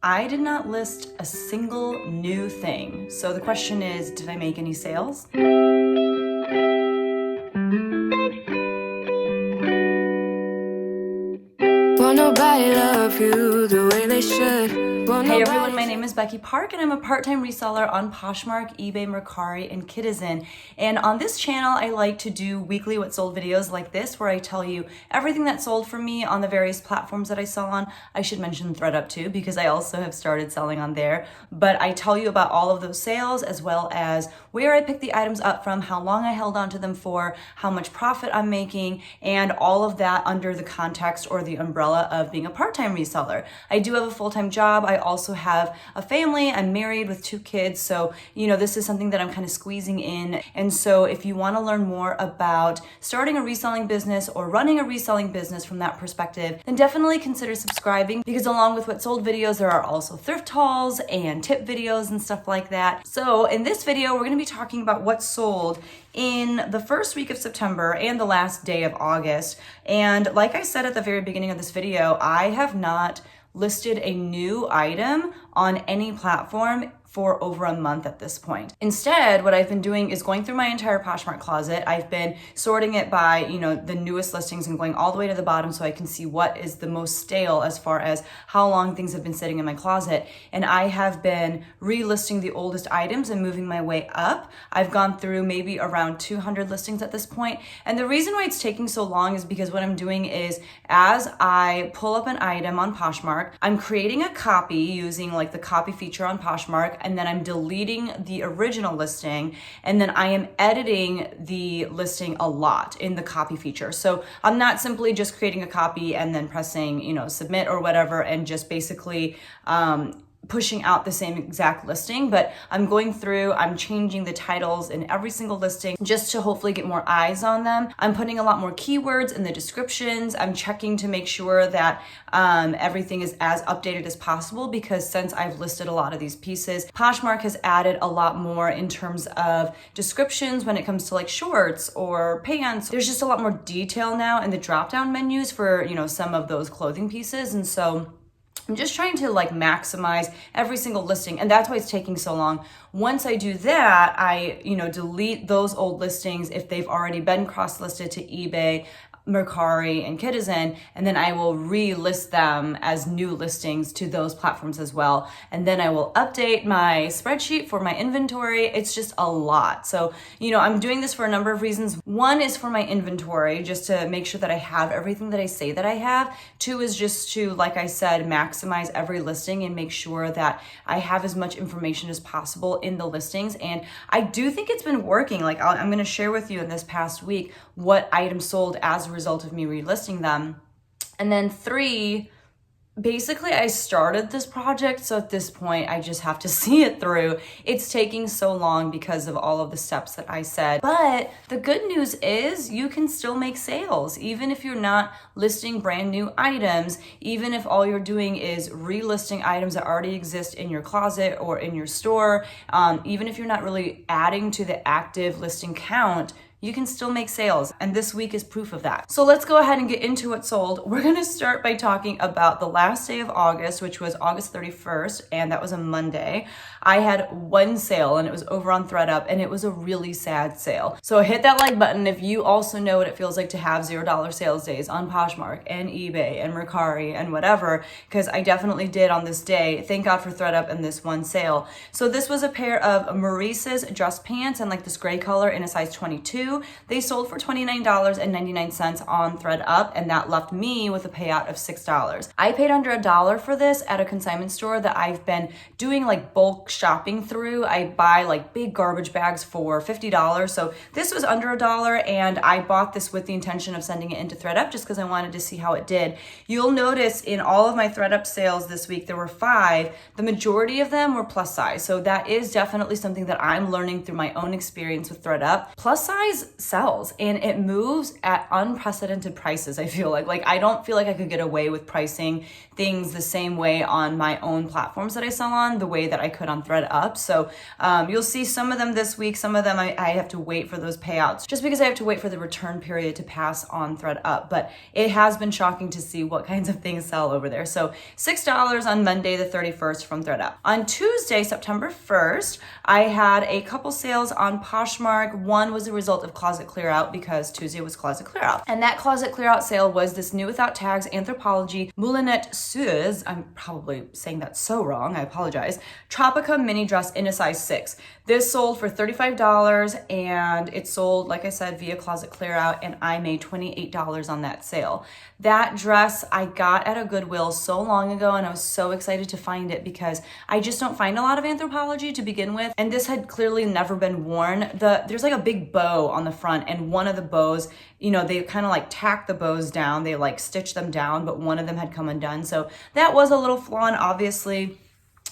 I did not list a single new thing. So the question is, did I make any sales? Won't nobody love you the way they should. Hey everyone, my name is Becky Park and I'm a part-time reseller on Poshmark, eBay, Mercari, and Kidizen. And on this channel, I like to do weekly what sold videos like this, where I tell you everything that sold for me on the various platforms that I sell on. I should mention thredUP too, because I also have started selling on there. But I tell you about all of those sales, as well as where I picked the items up from, how long I held on to them for, how much profit I'm making, and all of that under the context or the umbrella of being a part-time reseller. I do have a full-time job. I also have a family. I'm married with 2 kids. So, this is something that I'm kind of squeezing in. And so if you want to learn more about starting a reselling business or running a reselling business from that perspective, then definitely consider subscribing, because along with what sold videos, there are also thrift hauls and tip videos and stuff like that. So in this video, we're going to be talking about what sold in the first week of September and the last day of August. And like I said at the very beginning of this video, I have not listed a new item on any platform for over a month at this point. Instead, what I've been doing is going through my entire Poshmark closet. I've been sorting it by, the newest listings and going all the way to the bottom so I can see what is the most stale as far as how long things have been sitting in my closet. And I have been relisting the oldest items and moving my way up. I've gone through maybe around 200 listings at this point. And the reason why it's taking so long is because what I'm doing is, as I pull up an item on Poshmark, I'm creating a copy using like the copy feature on Poshmark, and then I'm deleting the original listing, and then I am editing the listing a lot in the copy feature. So I'm not simply just creating a copy and then pressing, submit or whatever, and just basically pushing out the same exact listing, but I'm going through, I'm changing the titles in every single listing just to hopefully get more eyes on them. I'm putting a lot more keywords in the descriptions. I'm checking to make sure that everything is as updated as possible, because since I've listed a lot of these pieces, Poshmark has added a lot more in terms of descriptions when it comes to like shorts or pants. There's just a lot more detail now in the drop-down menus for, some of those clothing pieces. And so I'm just trying to maximize every single listing, and that's why it's taking so long. Once I do that, I, delete those old listings if they've already been cross-listed to eBay, Mercari, and Kidizen, and then I will relist them as new listings to those platforms as well. And then I will update my spreadsheet for my inventory. It's just a lot. So, I'm doing this for a number of reasons. One is for my inventory, just to make sure that I have everything that I say that I have. 2 is just to, like I said, maximize every listing and make sure that I have as much information as possible in the listings. And I do think it's been working. I'm going to share with you in this past week what items sold as a result of me relisting them. And then 3, basically I started this project, so at this point I just have to see it through. It's taking so long because of all of the steps that I said. But the good news is you can still make sales, even if you're not listing brand new items, even if all you're doing is relisting items that already exist in your closet or in your store, even if you're not really adding to the active listing count, you can still make sales, and this week is proof of that. So let's go ahead and get into what sold. We're gonna start by talking about the last day of August, which was August 31st, and that was a Monday. I had one sale, and it was over on thredUP, and it was a really sad sale. So hit that like button if you also know what it feels like to have $0 sales days on Poshmark and eBay and Mercari and whatever, because I definitely did on this day. Thank God for thredUP and this one sale. So this was a pair of Maurice's dress pants in this gray color in a size 22. They sold for $29.99 on thredUP, and that left me with a payout of $6. I paid under $1 for this at a consignment store that I've been doing bulk shopping through. I buy big garbage bags for $50. So this was under $1, and I bought this with the intention of sending it into thredUP just because I wanted to see how it did. You'll notice in all of my thredUP sales this week, there were 5. The majority of them were plus size. So that is definitely something that I'm learning through my own experience with thredUP. Plus size always sells and it moves at unprecedented prices. I feel like I don't feel like I could get away with pricing things the same way on my own platforms that I sell on, the way that I could on thredUP. So you'll see some of them this week. Some of them I have to wait for those payouts just because I have to wait for the return period to pass on thredUP. But it has been shocking to see what kinds of things sell over there. So $6 on Monday the 31st from thredUP. On Tuesday, September 1st, I had a couple sales on Poshmark. One was a result of closet clear out because Tuesday was closet clear out. And that closet clear out sale was this new without tags Anthropologie Moulinette Suze. I'm probably saying that so wrong. I apologize. Tropica mini dress in a size 6. This sold for $35 and it sold, like I said, via closet clear out, and I made $28 on that sale. That dress I got at a Goodwill so long ago, and I was so excited to find it because I just don't find a lot of Anthropologie to begin with, and this had clearly never been worn. There's like a big bow on the front, and one of the bows, you know, they kind of like tack the bows down, they like stitch them down, but one of them had come undone. So that was a little flaw, and obviously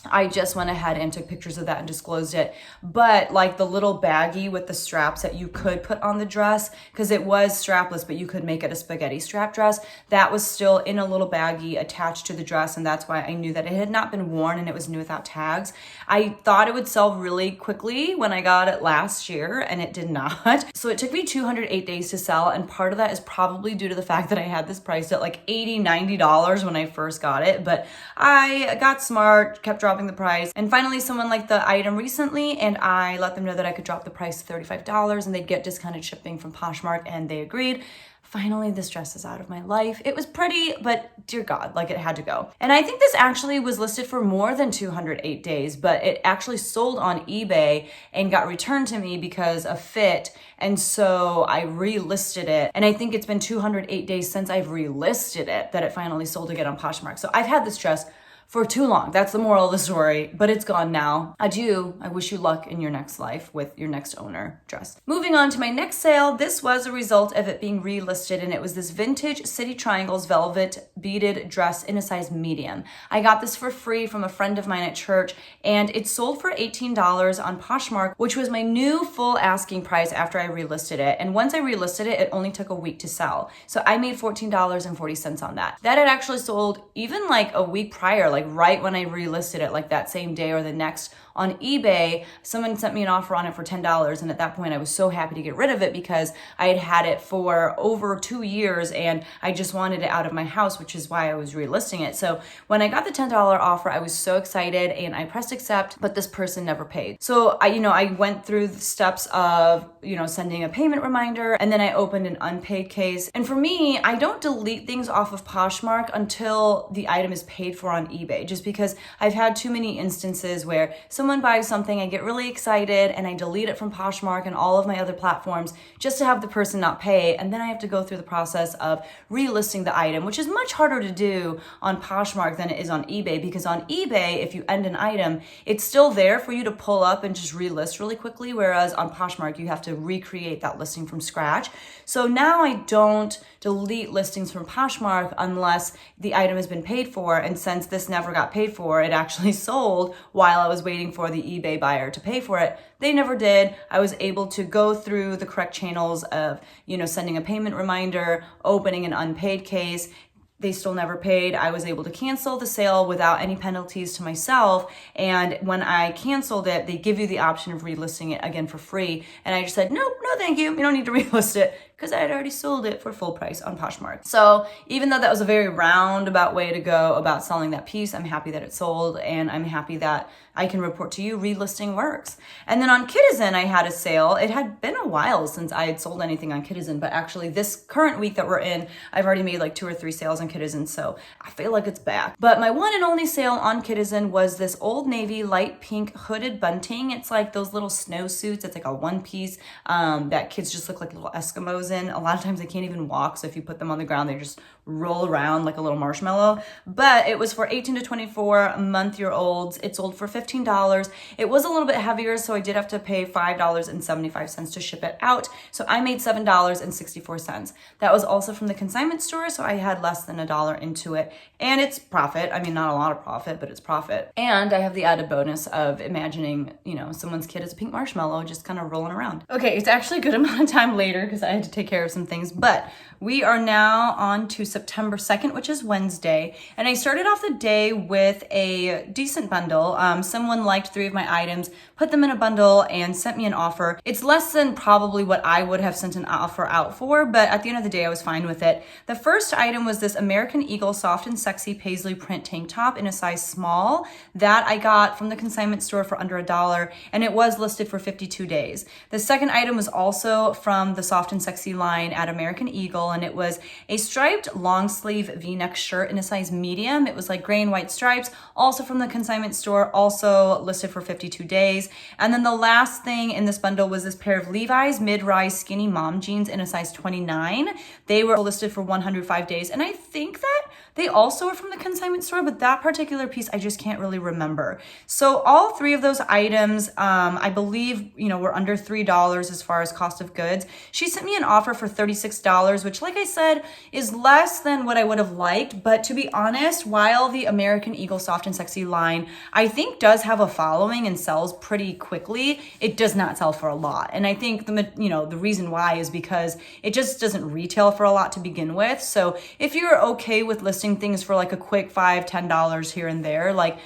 I just went ahead and took pictures of that and disclosed it. But like the little baggie with the straps that you could put on the dress, because it was strapless, but you could make it a spaghetti strap dress, that was still in a little baggie attached to the dress. And that's why I knew that it had not been worn and it was new without tags. I thought it would sell really quickly when I got it last year, and it did not. So it took me 208 days to sell. And part of that is probably due to the fact that I had this priced at like $80, $90 when I first got it. But I got smart, kept dropping the price, and finally someone liked the item recently, and I let them know that I could drop the price to $35 and they'd get discounted shipping from Poshmark, and they agreed. Finally, this dress is out of my life. It was pretty, but dear God, like it had to go. And I think this actually was listed for more than 208 days, but it actually sold on eBay and got returned to me because of fit. And so I relisted it. And I think it's been 208 days since I've relisted it that it finally sold again on Poshmark. So I've had this dress for too long. That's the moral of the story, but it's gone now. Adieu. I wish you luck in your next life with your next owner dress. Moving on to my next sale. This was a result of it being relisted, and it was this vintage City Triangles velvet beaded dress in a size medium. I got this for free from a friend of mine at church, and it sold for $18 on Poshmark, which was my new full asking price after I relisted it. And once I relisted it, it only took a week to sell. So I made $14.40 on that. That had actually sold even like a week prior, like right when I relisted it, like that same day or the next on eBay. Someone sent me an offer on it for $10, and at that point I was so happy to get rid of it because I had had it for over 2 years and I just wanted it out of my house, which is why I was relisting it. So when I got the $10 offer, I was so excited and I pressed accept, but this person never paid. So I went through the steps of, sending a payment reminder, and then I opened an unpaid case. And for me, I don't delete things off of Poshmark until the item is paid for on eBay, just because I've had too many instances where someone buys something, I get really excited, and I delete it from Poshmark and all of my other platforms just to have the person not pay. And then I have to go through the process of relisting the item, which is much harder to do on Poshmark than it is on eBay, because on eBay, if you end an item, it's still there for you to pull up and just relist really quickly. Whereas on Poshmark, you have to recreate that listing from scratch. So now I don't delete listings from Poshmark unless the item has been paid for. And since this never got paid for, it actually sold while I was waiting for the eBay buyer to pay for it. They never did. I was able to go through the correct channels of, sending a payment reminder, opening an unpaid case. They still never paid. I was able to cancel the sale without any penalties to myself. And when I canceled it, they give you the option of relisting it again for free. And I just said, no, thank you. You don't need to relist it, because I had already sold it for full price on Poshmark. So even though that was a very roundabout way to go about selling that piece, I'm happy that it sold, and I'm happy that I can report to you relisting works. And then on Kidizen, I had a sale. It had been a while since I had sold anything on Kidizen, but actually this current week that we're in, I've already made like 2 or 3 sales on Kidizen, so I feel like it's back. But my one and only sale on Kidizen was this Old Navy light pink hooded bunting. It's like those little snowsuits. It's like a one piece that kids just look like little Eskimos in. A lot of times they can't even walk, so if you put them on the ground, they just roll around like a little marshmallow. But it was for 18 to 24 month-year olds. It sold for $15. It was a little bit heavier, so I did have to pay $5.75 to ship it out. So I made $7.64. That was also from the consignment store, so I had less than $1 into it. And it's profit. I mean, not a lot of profit, but it's profit. And I have the added bonus of imagining, you know, someone's kid is a pink marshmallow just kind of rolling around. Okay, it's actually a good amount of time later because I had to take care of some things, but we are now on to September 2nd, which is Wednesday. And I started off the day with a decent bundle. Someone liked 3 of my items, put them in a bundle and sent me an offer. It's less than probably what I would have sent an offer out for, but at the end of the day, I was fine with it. The first item was this American Eagle soft and sexy paisley print tank top in a size small that I got from the consignment store for under $1, and it was listed for 52 days. The second item was also from the soft and sexy line at American Eagle, and it was a striped long sleeve V-neck shirt in a size medium. It was like gray and white stripes, also from the consignment store, also listed for 52 days. And then the last thing in this bundle was this pair of Levi's mid-rise skinny mom jeans in a size 29. They were listed for 105 days, and I think that they also are from the consignment store, but that particular piece I just can't really remember. So all 3 of those items, I believe, you know, were under $3 as far as cost of goods. She sent me an offer for $36, which, like I said, is less than what I would have liked. But to be honest, while the American Eagle soft and sexy line, I think does have a following and sells pretty quickly, it does not sell for a lot. And I think the reason why is because it just doesn't retail for a lot to begin with. So if you're okay with listing things for like a quick $5, $10 here and there, like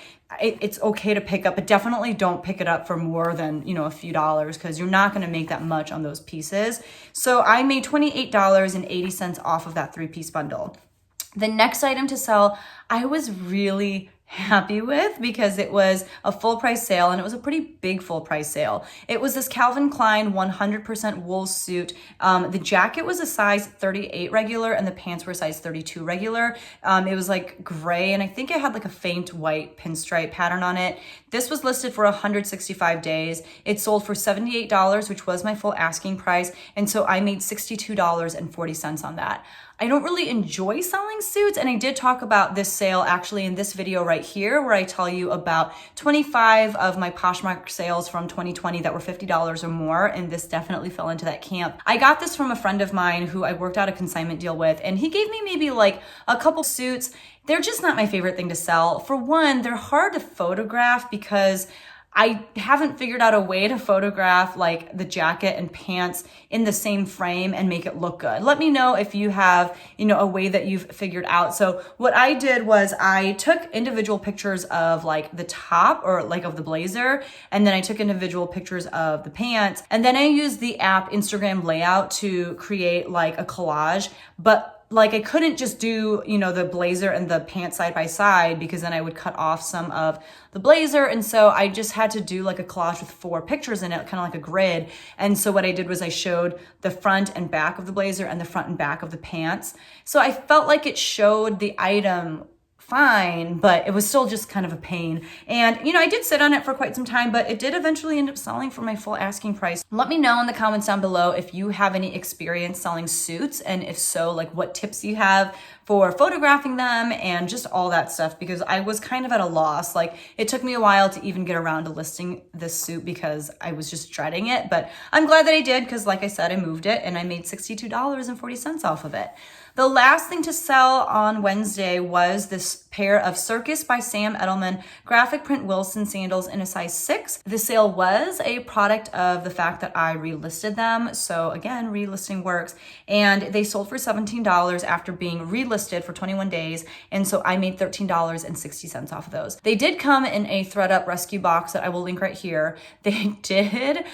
it's okay to pick up, but definitely don't pick it up for more than, you know, a few dollars, because you're not going to make that much on those pieces. So I made $28.80 off of that 3-piece bundle. The next item to sell, I was really happy with because it was a full price sale, and it was a pretty big full price sale. It was this Calvin Klein 100% wool suit. The jacket was a size 38 regular and the pants were a size 32 regular. It was like gray, and I think it had like a faint white pinstripe pattern on it. This was listed for 165 days. It sold for $78, which was my full asking price. And so I made $62.40 on that. I don't really enjoy selling suits, and I did talk about this sale actually in this video right here, where I tell you about 25 of my Poshmark sales from 2020 that were $50 or more, and this definitely fell into that camp. I got this from a friend of mine who I worked out a consignment deal with, and he gave me maybe like a couple suits. They're just not my favorite thing to sell. For one, they're hard to photograph because I haven't figured out a way to photograph like the jacket and pants in the same frame and make it look good. Let me know if you have, you know, a way that you've figured out. So what I did was I took individual pictures of like the top or like of the blazer, and then I took individual pictures of the pants, and then I used the app Instagram Layout to create like a collage. But like I couldn't just do, you know, the blazer and the pants side by side, because then I would cut off some of the blazer. And so I just had to do like a collage with 4 pictures in it, kind of like a grid. And so what I did was I showed the front and back of the blazer and the front and back of the pants. So I felt like it showed the item fine, but it was still just kind of a pain. And, you know, I did sit on it for quite some time, but it did eventually end up selling for my full asking price. Let me know in the comments down below if you have any experience selling suits, and if so, like what tips you have for photographing them and just all that stuff, because I was kind of at a loss. Like it took me a while to even get around to listing this suit because I was just dreading it, but I'm glad that I did, because like I said, I moved it and I made $62.40 off of it. The last thing to sell on Wednesday was this pair of Circus by Sam Edelman graphic print Wilson sandals in a size 6. The sale was a product of the fact that I relisted them. So again, relisting works. And they sold for $17 after being relisted for 21 days. And so I made $13.60 off of those. They did come in a thredUP rescue box that I will link right here. They did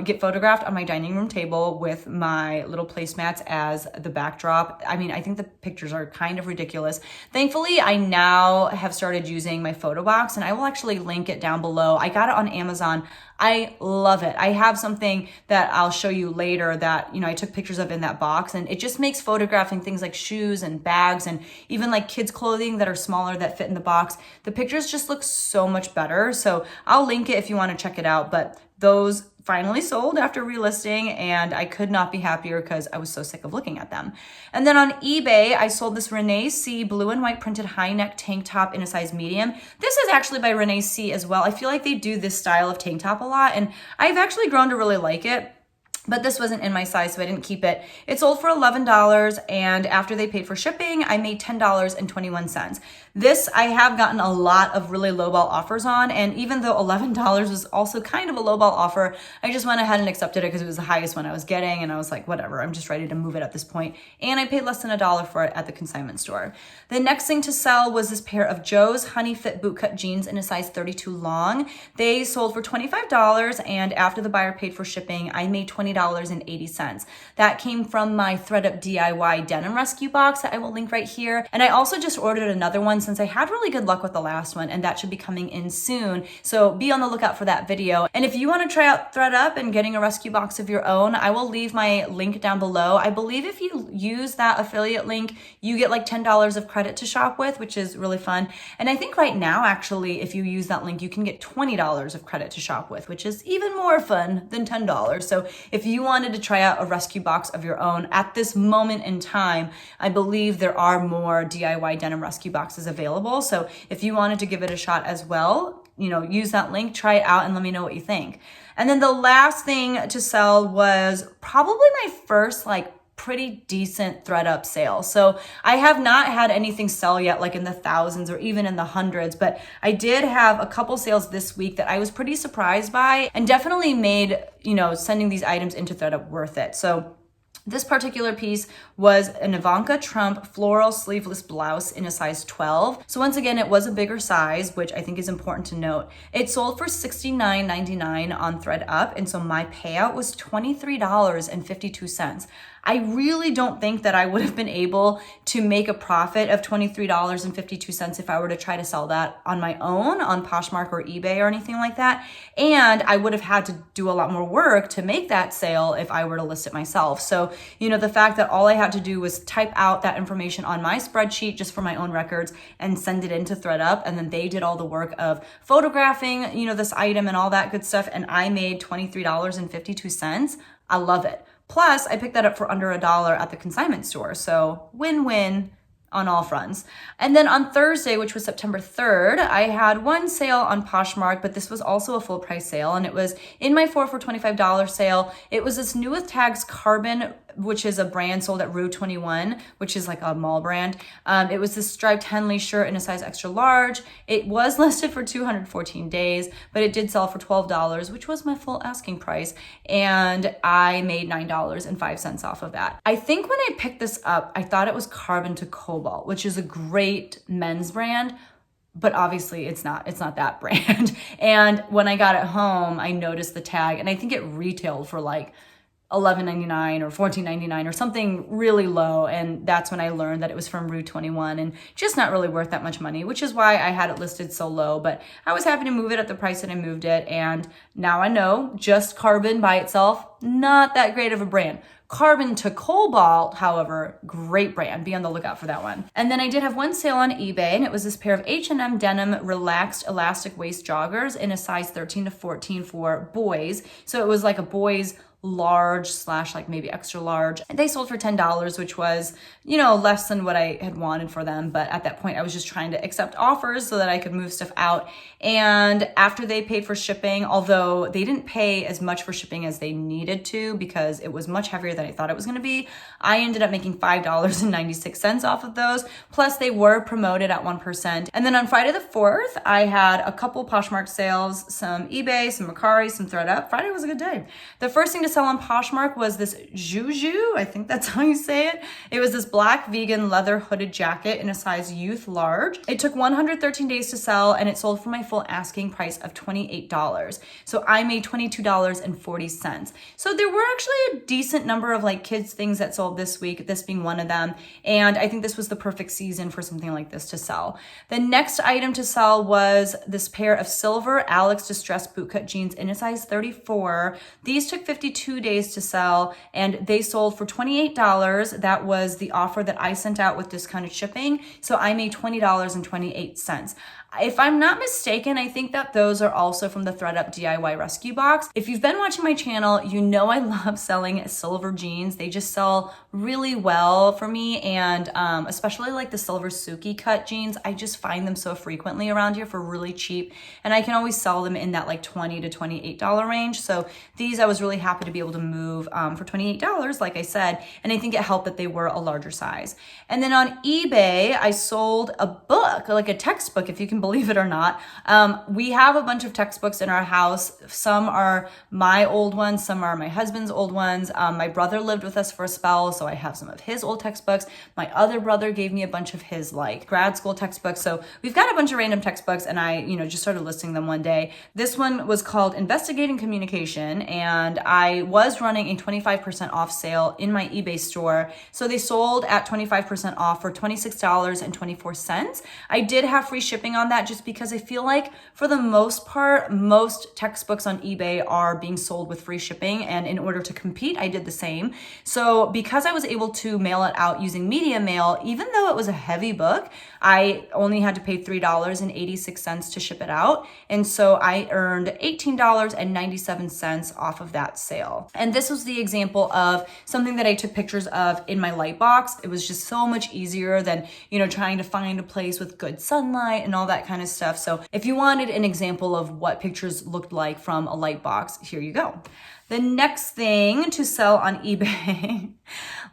get photographed on my dining room table with my little placemats as the backdrop. I mean, I think the pictures are kind of ridiculous. Thankfully, I now have started using my photo box, and I will actually link it down below. I got it on Amazon. I love it. I have something that I'll show you later that, you know, I took pictures of in that box, and it just makes photographing things like shoes and bags and even like kids clothing that are smaller that fit in the box. The pictures just look so much better. So I'll link it if you want to check it out, but those finally sold after relisting, and I could not be happier because I was so sick of looking at them. And then on eBay, I sold this Renee C blue and white printed high neck tank top in a size medium. This is actually by Renee C as well. I feel like they do this style of tank top a lot, and I've actually grown to really like it. But this wasn't in my size, so I didn't keep it. It sold for $11, and after they paid for shipping, I made $10.21. This I have gotten a lot of really lowball offers on, and even though $11 was also kind of a lowball offer, I just went ahead and accepted it because it was the highest one I was getting, and I was like, whatever, I'm just ready to move it at this point. And I paid less than $1 for it at the consignment store. The next thing to sell was this pair of Joe's Honey Fit bootcut jeans in a size 32 long. They sold for $25, and after the buyer paid for shipping, I made $20.80. That came from my thredUP DIY denim rescue box that I will link right here. And I also just ordered another one since I had really good luck with the last one, and that should be coming in soon. So be on the lookout for that video. And if you want to try out thredUP and getting a rescue box of your own, I will leave my link down below. I believe if you use that affiliate link, you get like $10 of credit to shop with, which is really fun. And I think right now, actually, if you use that link, you can get $20 of credit to shop with, which is even more fun than $10. So if you wanted to try out a rescue box of your own at this moment in time, I believe there are more DIY denim rescue boxes available. So if you wanted to give it a shot as well, use that link, try it out, and let me know what you think. And then the last thing to sell was probably my first pretty decent thredUP sale. So I have not had anything sell yet, like in the thousands or even in the hundreds, but I did have a couple sales this week that I was pretty surprised by, and definitely made, sending these items into thredUP worth it. So this particular piece was an Ivanka Trump floral sleeveless blouse in a size 12. So once again, it was a bigger size, which I think is important to note. It sold for $69.99 on thredUP, and so my payout was $23.52. I really don't think that I would have been able to make a profit of $23.52 if I were to try to sell that on my own on Poshmark or eBay or anything like that. And I would have had to do a lot more work to make that sale if I were to list it myself. So, the fact that all I had to do was type out that information on my spreadsheet just for my own records and send it into thredUP, and then they did all the work of photographing, this item and all that good stuff, and I made $23.52. I love it. Plus, I picked that up for under $1 at the consignment store. So win-win on all fronts. And then on Thursday, which was September 3rd, I had one sale on Poshmark, but this was also a full price sale, and it was in my 4 for $25 sale. It was this New With Tags Carbon, which is a brand sold at Rue 21, which is like a mall brand. It was this striped Henley shirt in a size extra large. It was listed for 214 days, but it did sell for $12, which was my full asking price. And I made $9.05 off of that. I think when I picked this up, I thought it was Carbon to Cobalt, which is a great men's brand, but obviously it's not that brand. And when I got it home, I noticed the tag, and I think it retailed for like $11.99 or $14.99 or something really low, and that's when I learned that it was from Rue 21 and just not really worth that much money, which is why I had it listed so low. But I was happy to move it at the price that I moved it, and now I know just Carbon by itself, not that great of a brand. Carbon to Cobalt, however, great brand. Be on the lookout for that one. And then I did have one sale on eBay, and it was this pair of H&M denim relaxed elastic waist joggers in a size 13 to 14 for boys. So it was like a boys large / like maybe extra large. And they sold for $10, which was, less than what I had wanted for them. But at that point, I was just trying to accept offers so that I could move stuff out. And after they paid for shipping, although they didn't pay as much for shipping as they needed to because it was much heavier than I thought it was going to be, I ended up making $5.96 off of those. Plus they were promoted at 1%. And then on Friday the 4th, I had a couple Poshmark sales, some eBay, some Mercari, some thredUP. Friday was a good day. The first thing to sell on Poshmark was this Juju, I think that's how you say it. It was this black vegan leather hooded jacket in a size youth large. It took 113 days to sell, and it sold for my full asking price of $28. So I made $22.40. So there were actually a decent number of kids things that sold this week, this being one of them. And I think this was the perfect season for something like this to sell. The next item to sell was this pair of silver Alex distressed bootcut jeans in a size 34. These took 52 days to sell, and they sold for $28. That was the offer that I sent out with discounted shipping. So I made $20.28. If I'm not mistaken, I think that those are also from the thredUP DIY rescue box. If you've been watching my channel, you know I love selling silver jeans. They just sell really well for me, and especially like the silver Suki cut jeans. I just find them so frequently around here for really cheap, and I can always sell them in that like $20 to $28 range. So these I was really happy to be able to move for $28, like I said, and I think it helped that they were a larger size. And then on eBay, I sold a book, like a textbook, if you can believe it or not. We have a bunch of textbooks in our house. Some are my old ones, some are my husband's old ones. My brother lived with us for a spell, so I have some of his old textbooks. My other brother gave me a bunch of his like grad school textbooks. So we've got a bunch of random textbooks, and I, just started listing them one day. This one was called Investigating Communication, and I was running a 25% off sale in my eBay store. So they sold at 25% off for $26.24. I did have free shipping on that just because I feel like for the most part, most textbooks on eBay are being sold with free shipping. And in order to compete, I did the same. So because I was able to mail it out using media mail, even though it was a heavy book, I only had to pay $3.86 to ship it out. And so I earned $18.97 off of that sale. And this was the example of something that I took pictures of in my light box. It was just so much easier than, trying to find a place with good sunlight and all that kind of stuff. So if you wanted an example of what pictures looked like from a light box, here you go. The next thing to sell on eBay,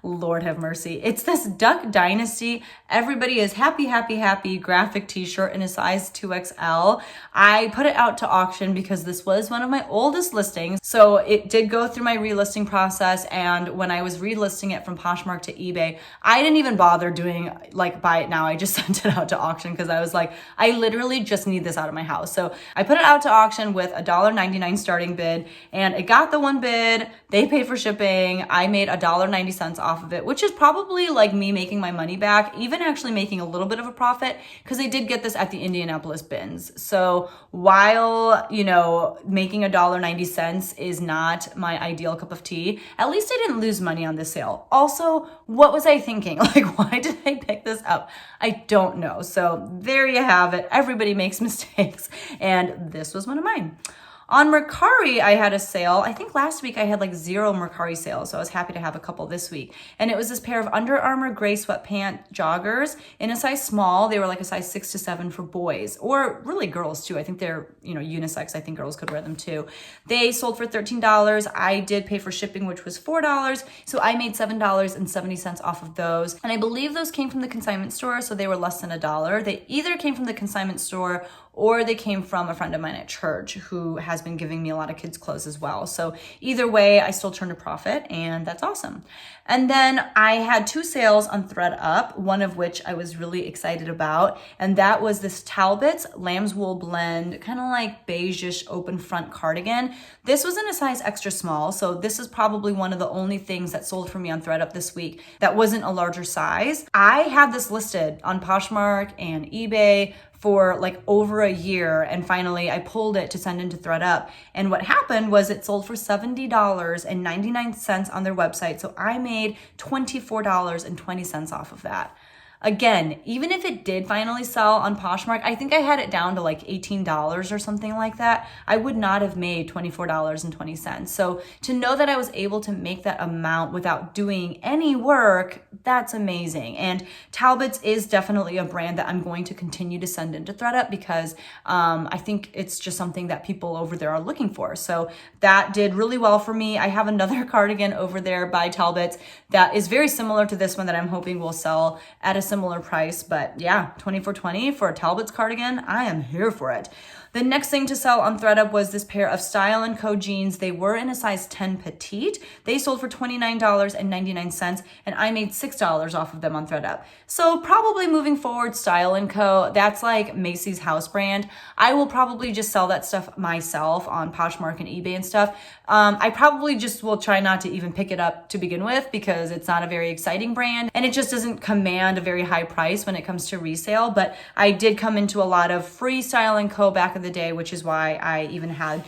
Lord have mercy, it's this Duck Dynasty Everybody is happy, happy, happy graphic t-shirt in a size 2XL. I put it out to auction because this was one of my oldest listings. So it did go through my relisting process. And when I was relisting it from Poshmark to eBay, I didn't even bother doing like buy it now. I just sent it out to auction because I was like, I literally just need this out of my house. So I put it out to auction with a $1.99 starting bid, and it got the one bid. They paid for shipping. I made $1.90 off of it, which is probably like me making my money back, even actually making a little bit of a profit because I did get this at the Indianapolis bins. So while, making $1.90 is not my ideal cup of tea, at least I didn't lose money on this sale. Also, what was I thinking? Like, why did I pick this up? I don't know. So there you have it. Everybody makes mistakes, and this was one of mine. On Mercari, I had a sale. I think last week I had like 0 Mercari sales, so I was happy to have a couple this week. And it was this pair of Under Armour gray sweatpant joggers in a size small. They were like a size 6 to 7 for boys, or really girls too. I think they're, unisex. I think girls could wear them too. They sold for $13. I did pay for shipping, which was $4. So I made $7.70 off of those. And I believe those came from the consignment store, so they were less than $1. They either came from the consignment store or they came from a friend of mine at church who has been giving me a lot of kids' clothes as well. So either way, I still turned a profit, and that's awesome. And then I had 2 sales on thredUP, one of which I was really excited about, and that was this Talbot's lamb's wool blend, kind of like beige-ish open front cardigan. This was in a size extra small, so this is probably one of the only things that sold for me on thredUP this week that wasn't a larger size. I had this listed on Poshmark and eBay for like over a year, and finally I pulled it to send into thredUP. And what happened was it sold for $70.99 on their website. So I made $24.20 off of that. Again, even if it did finally sell on Poshmark, I think I had it down to like $18 or something like that. I would not have made $24.20. So to know that I was able to make that amount without doing any work, that's amazing. And Talbot's is definitely a brand that I'm going to continue to send into thredUP because I think it's just something that people over there are looking for. So that did really well for me. I have another cardigan over there by Talbot's that is very similar to this one that I'm hoping will sell at a similar price. But yeah, $24.20 for a Talbot's cardigan, I am here for it. The next thing to sell on thredUP was this pair of Style & Co jeans. They were in a size 10 petite. They sold for $29.99, and I made $6 off of them on thredUP. So probably moving forward, Style & Co, that's like Macy's house brand. I will probably just sell that stuff myself on Poshmark and eBay and stuff. I probably just will try not to even pick it up to begin with because it's not a very exciting brand, and it just doesn't command a very high price when it comes to resale. But I did come into a lot of free Style & Co back in the day, which is why I even had,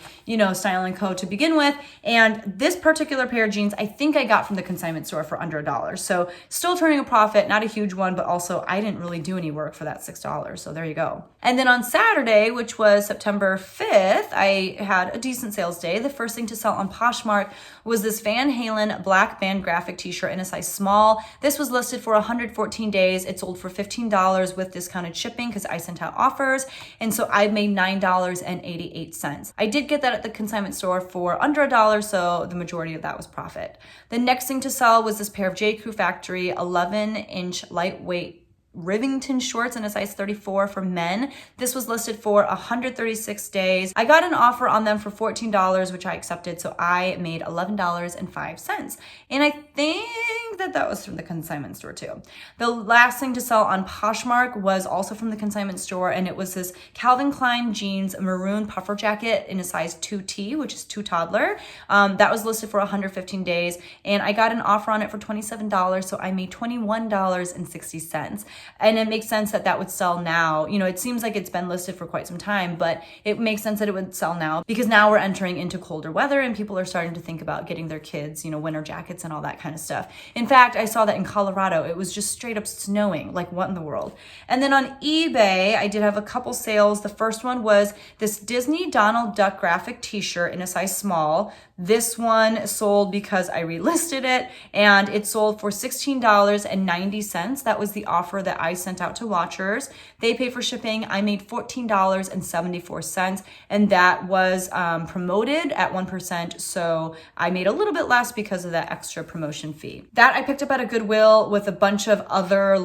Style & Co. to begin with. And this particular pair of jeans, I think I got from the consignment store for under $1. So still turning a profit, not a huge one, but also I didn't really do any work for that $6. So there you go. And then on Saturday, which was September 5th, I had a decent sales day. The first thing to sell on Poshmark was this Van Halen black band graphic t-shirt in a size small. This was listed for 114 days. It sold for $15 with discounted shipping because I sent out offers. And so I made $9.88. I did get that at the consignment store for under $1, so the majority of that was profit. The next thing to sell was this pair of J. Crew Factory 11-inch lightweight Rivington shorts in a size 34 for men. This was listed for 136 days. I got an offer on them for $14, which I accepted, so I made $11.05. And I think that was from the consignment store too. The last thing to sell on Poshmark was also from the consignment store, and it was this Calvin Klein jeans maroon puffer jacket in a size 2T, which is 2 toddler. That was listed for 115 days, and I got an offer on it for $27, so I made $21.60. And it makes sense that would sell now. It seems like it's been listed for quite some time, but it makes sense that it would sell now because now we're entering into colder weather and people are starting to think about getting their kids, winter jackets and all that kind of stuff. In fact, I saw that in Colorado, it was just straight up snowing. Like, what in the world? And then on eBay, I did have a couple sales. The first one was this Disney Donald Duck graphic t-shirt in a size small. This one sold because I relisted it, and it sold for $16.90. That was the offer that I sent out to watchers. They paid for shipping. I made $14.74, and that was promoted at 1%, so I made a little bit less because of that extra promotion fee. That I picked up at a Goodwill with a bunch of other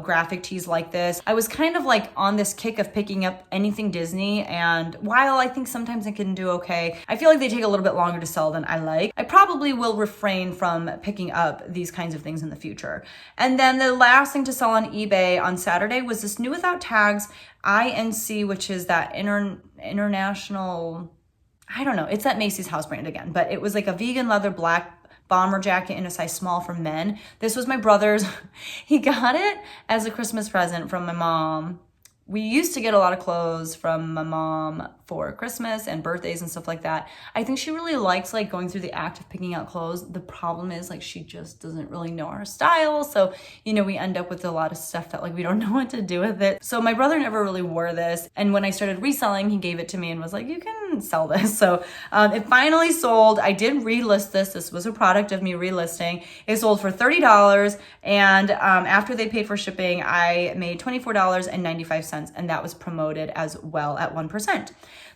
graphic tees like this. I was kind of on this kick of picking up anything Disney, and while I think sometimes it can do okay, I feel like they take a little bit longer to sell than I like. I probably will refrain from picking up these kinds of things in the future. And then the last thing to sell on eBay on Saturday was this new without tags INC, which is that international, I don't know, it's that Macy's house brand again, but it was like a vegan leather black bomber jacket in a size small for men. This was my brother's. He got it as a Christmas present from my mom. We used to get a lot of clothes from my mom for Christmas and birthdays and stuff like that. I think she really likes going through the act of picking out clothes. The problem is she just doesn't really know our style. So, we end up with a lot of stuff that we don't know what to do with it. So my brother never really wore this. And when I started reselling, he gave it to me and was like, you can sell this. So it finally sold. I did relist this. This was a product of me relisting. It sold for $30. And after they paid for shipping, I made $24.95. And that was promoted as well at 1%.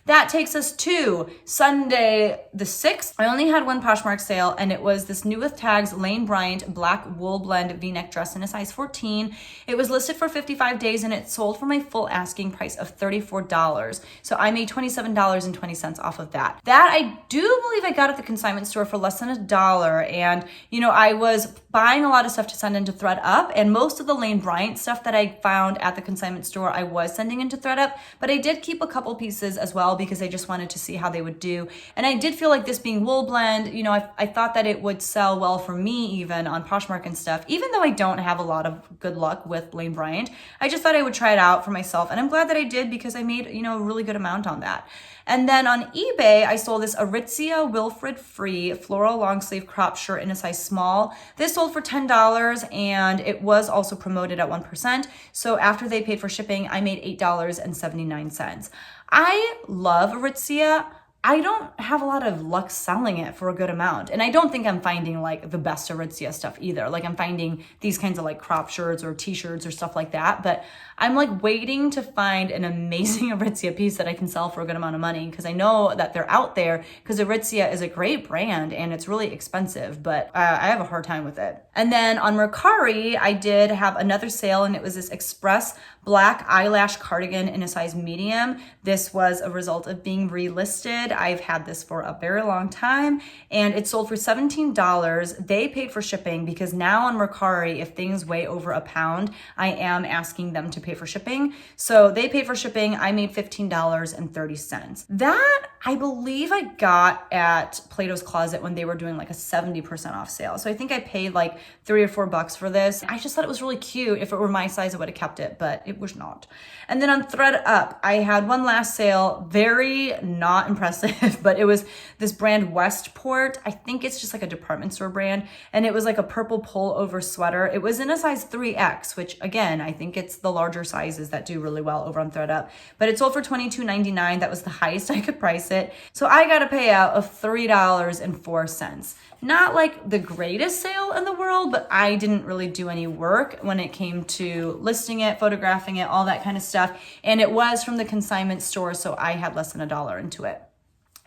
That takes us to Sunday the 6th. I only had one Poshmark sale, and it was this new with tags Lane Bryant black wool blend v-neck dress in a size 14. It was listed for 55 days, and it sold for my full asking price of $34. So I made $27.20 off of that. That I do believe I got at the consignment store for less than $1. And, I was buying a lot of stuff to send into thredUP, and most of the Lane Bryant stuff that I found at the consignment store, I was sending into thredUP, but I did keep a couple pieces as well because I just wanted to see how they would do. And I did feel like this being wool blend, I thought that it would sell well for me even on Poshmark and stuff, even though I don't have a lot of good luck with Lane Bryant. I just thought I would try it out for myself, and I'm glad that I did because I made, a really good amount on that. And then on eBay, I sold this Aritzia Wilfred Free floral long sleeve crop shirt in a size small. This sold for $10, and it was also promoted at 1%. So after they paid for shipping, I made $8.79. I love Aritzia. I don't have a lot of luck selling it for a good amount. And I don't think I'm finding the best Aritzia stuff either. I'm finding these kinds of crop shirts or t-shirts or stuff like that. But I'm waiting to find an amazing Aritzia piece that I can sell for a good amount of money because I know that they're out there because Aritzia is a great brand and it's really expensive, but I have a hard time with it. And then on Mercari, I did have another sale, and it was this express black eyelash cardigan in a size medium. This was a result of being relisted. I've had this for a very long time, and it sold for $17. They paid for shipping because now on Mercari, if things weigh over a pound, I am asking them to pay for shipping. So they paid for shipping. I made $15.30. That I believe I got at Plato's Closet when they were doing a 70% off sale. So I think I paid $3 or $4 for this. I just thought it was really cute. If it were my size, I would have kept it, but it was not. And then on thredUP, I had one last sale, very not impressive, but it was this brand Westport. I think it's just like a department store brand. And it was like a purple pullover sweater. It was in a size 3X, which again, I think it's the larger sizes that do really well over on thredUP. But it sold for $22.99. That was the highest I could price it. So I got a payout of $3.04. Not like the greatest sale in the world, but I didn't really do any work when it came to listing it, photographing it, all that kind of stuff. And it was from the consignment store, so I had less than $1 into it.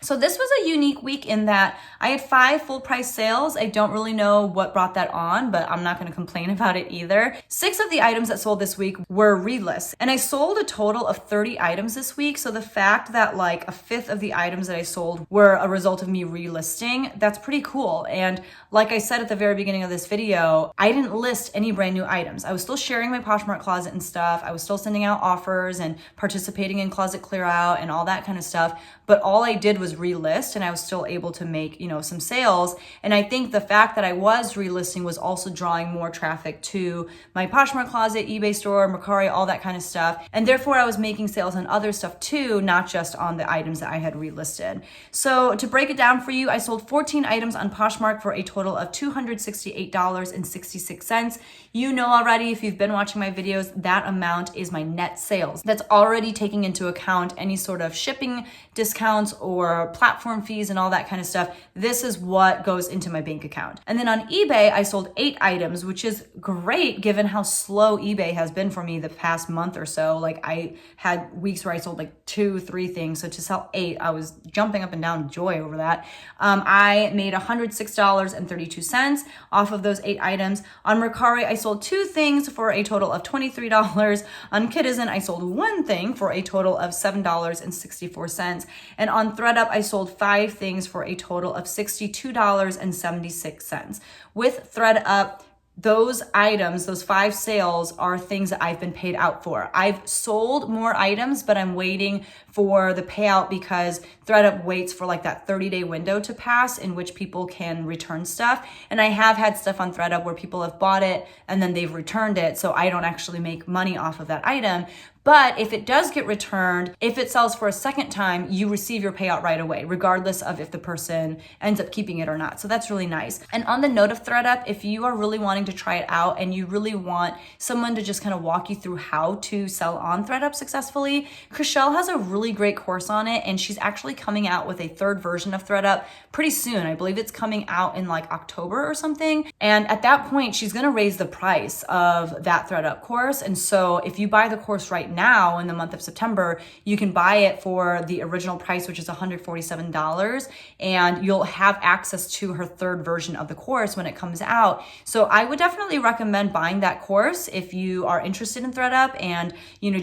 So this was a unique week in that I had 5 full price sales. I don't really know what brought that on, but I'm not going to complain about it either. 6 of the items that sold this week were relists, and I sold a total of 30 items this week. So the fact that like a fifth of the items that I sold were a result of me relisting, that's pretty cool. And like I said at the very beginning of this video, I didn't list any brand new items. I was still sharing my Poshmark closet and stuff. I was still sending out offers and participating in closet clear out and all that kind of stuff. But all I did was relist, and I was still able to make, some sales. And I think the fact that I was relisting was also drawing more traffic to my Poshmark closet, eBay store, Mercari, all that kind of stuff. And therefore I was making sales on other stuff too, not just on the items that I had relisted. So to break it down for you, I sold 14 items on Poshmark for a total of $268.66. You know already, if you've been watching my videos, that amount is my net sales. That's already taking into account any sort of shipping discounts or platform fees and all that kind of stuff. This is what goes into my bank account. And then on eBay, I sold 8 items, which is great given how slow eBay has been for me the past month or so. Like I had weeks where I sold like 2, 3 things. So to sell 8, I was jumping up and down joy over that. I made $106.32 off of those 8 items. On Mercari, I sold 2 things for a total of $23. On Kidizen, I sold 1 thing for a total of $7.64. And on thredUP, I sold 5 things for a total of $62.76. With thredUP, those items, those 5 sales are things that I've been paid out for. I've sold more items, but I'm waiting for the payout because thredUP waits for like that 30-day window to pass in which people can return stuff. And I have had stuff on thredUP where people have bought it and then they've returned it. So I don't actually make money off of that item. But if it does get returned, if it sells for a second time, you receive your payout right away, regardless of if the person ends up keeping it or not. So that's really nice. And on the note of thredUP, if you are really wanting to try it out and you really want someone to just kind of walk you through how to sell on thredUP successfully, Chriselle has a really great course on it, and she's actually coming out with a 3rd version of thredUP pretty soon. I believe it's coming out in like October or something. And at that point, she's going to raise the price of that thredUP course. And so if you buy the course right now in the month of September, you can buy it for the original price, which is $147, and you'll have access to her 3rd version of the course when it comes out. So I would definitely recommend buying that course if you are interested in thredUP and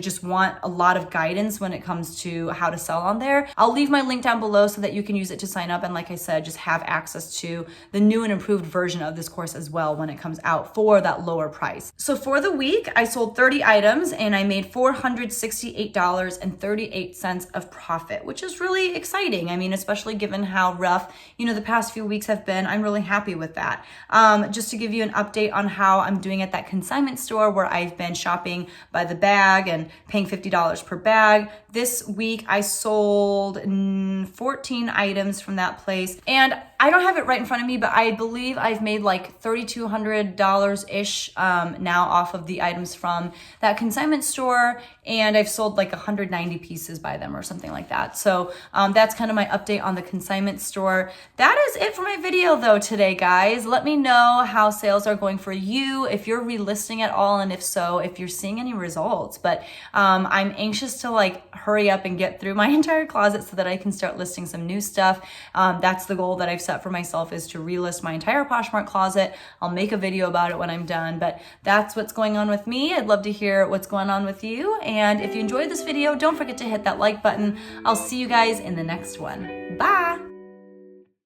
just want a lot of guidance when it comes to how to sell on there. I'll leave my link down below so that you can use it to sign up, and like I said, just have access to the new and improved version of this course as well when it comes out for that lower price. So for the week, I sold 30 items and I made $468.38 of profit, which is really exciting. I mean, especially given how rough, the past few weeks have been, I'm really happy with that. Just to give you an update on how I'm doing at that consignment store where I've been shopping by the bag and paying $50 per bag. This week I sold 14 items from that place, and I don't have it right in front of me, but I believe I've made like $3,200-ish now off of the items from that consignment store, and I've sold like 190 pieces by them or something like that. So that's kind of my update on the consignment store. That is it for my video though today, guys. Let me know how sales are going for you, if you're relisting at all, and if so, if you're seeing any results. But I'm anxious to like hurry up and get through my entire closet so that I can start listing some new stuff. That's the goal that I've set for myself, is to relist my entire Poshmark closet. I'll make a video about it when I'm done, but that's what's going on with me. I'd love to hear what's going on with you. And if you enjoyed this video, don't forget to hit that like button. I'll see you guys in the next one. Bye.